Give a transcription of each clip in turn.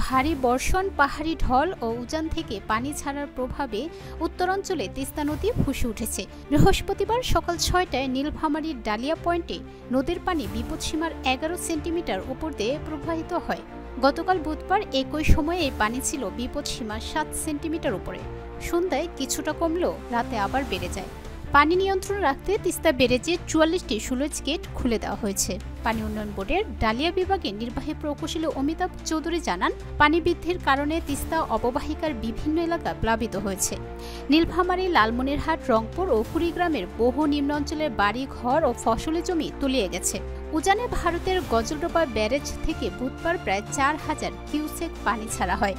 ভারী বর্ষণ, পাহাড়ি ঢল ও উজান থেকে পানি ছাড়ার প্রভাবে উত্তরাঞ্চলে তিস্তা নদী ফুঁসে উঠেছে। বৃহস্পতিবার সকাল ৬টায় নীলফামারীর ডালিয়া পয়েন্টে নদীর পানি বিপদসীমার ১১ সেন্টিমিটার উপর দিয়ে প্রবাহিত হয়। গতকাল বুধবার একই সময়ে এই পানি ছিল বিপদসীমার ৭ সেন্টিমিটার উপরে। সন্ধ্যায় কিছুটা কমলেও রাতে আবার বেড়ে যায়। পানি নিয়ন্ত্রণ রাখতে তিস্তা ব্যারেজে ৪৪টি স্লুইস গেট খুলে দেওয়া হয়েছে। পানি উন্নয়ন বোর্ডের ডালিয়া বিভাগের নির্বাহী প্রকৌশলী অমিতাভ চৌধুরী জানান, পানি বৃদ্ধির কারণে তিস্তা অববাহিকার বিভিন্ন এলাকা প্লাবিত হয়েছে। নীলফামারী, লালমনিরহাট, রংপুর ও কুড়িগ্রামের বহু নিম্ন অঞ্চলের বাড়ি ঘর ও ফসলি জমি তলিয়ে গেছে। উজানে ভারতের গজলডোবা ব্যারেজ থেকে বুধবার প্রায় ৪,০০০ কিউসেক পানি ছাড়া হয়।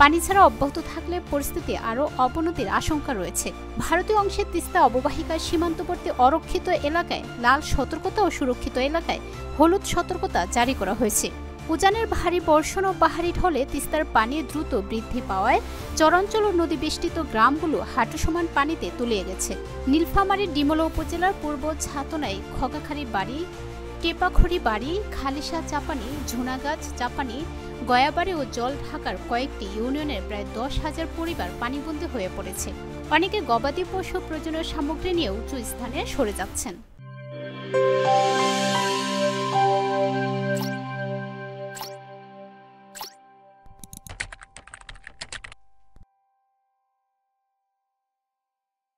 পানি ছাড়া অব্যাহত থাকলে পরিস্থিতি আরও অবনতির আশঙ্কা রয়েছে। ভারতীয় অংশে তিস্তা অববাহিকার সীমান্তবর্তী অরক্ষিত এলাকায় লাল সতর্কতা ও সুরক্ষিত এলাকায় হলুদ সতর্কতা জারি করা হয়েছে। উজানের ভারী বর্ষণ ও পাহাড়ি ঢলে তিস্তার পানি দ্রুত বৃদ্ধি পাওয়ায় চরাঞ্চল ও নদী বেষ্টিত গ্রামগুলো হাঁটু সমান পানিতে তলিয়ে গেছে। নীলফামারীর ডিমলা উপজেলার পূর্ব ছাতনায় খগাখারি বাড়ি, টেপাখড়ি বাড়ি, খালিশা চাপানি, ঝুনাগাছ চাপানি, গয়াবাড়ি ও জল ঢাকার কয়েকটি ইউনিয়নের প্রায় ১০,০০০ পরিবার পানিবন্দী হয়ে পড়েছে। অনেকে গবাদি পশু প্রয়োজনীয় সামগ্রী নিয়ে উঁচু স্থানে সরে যাচ্ছেন।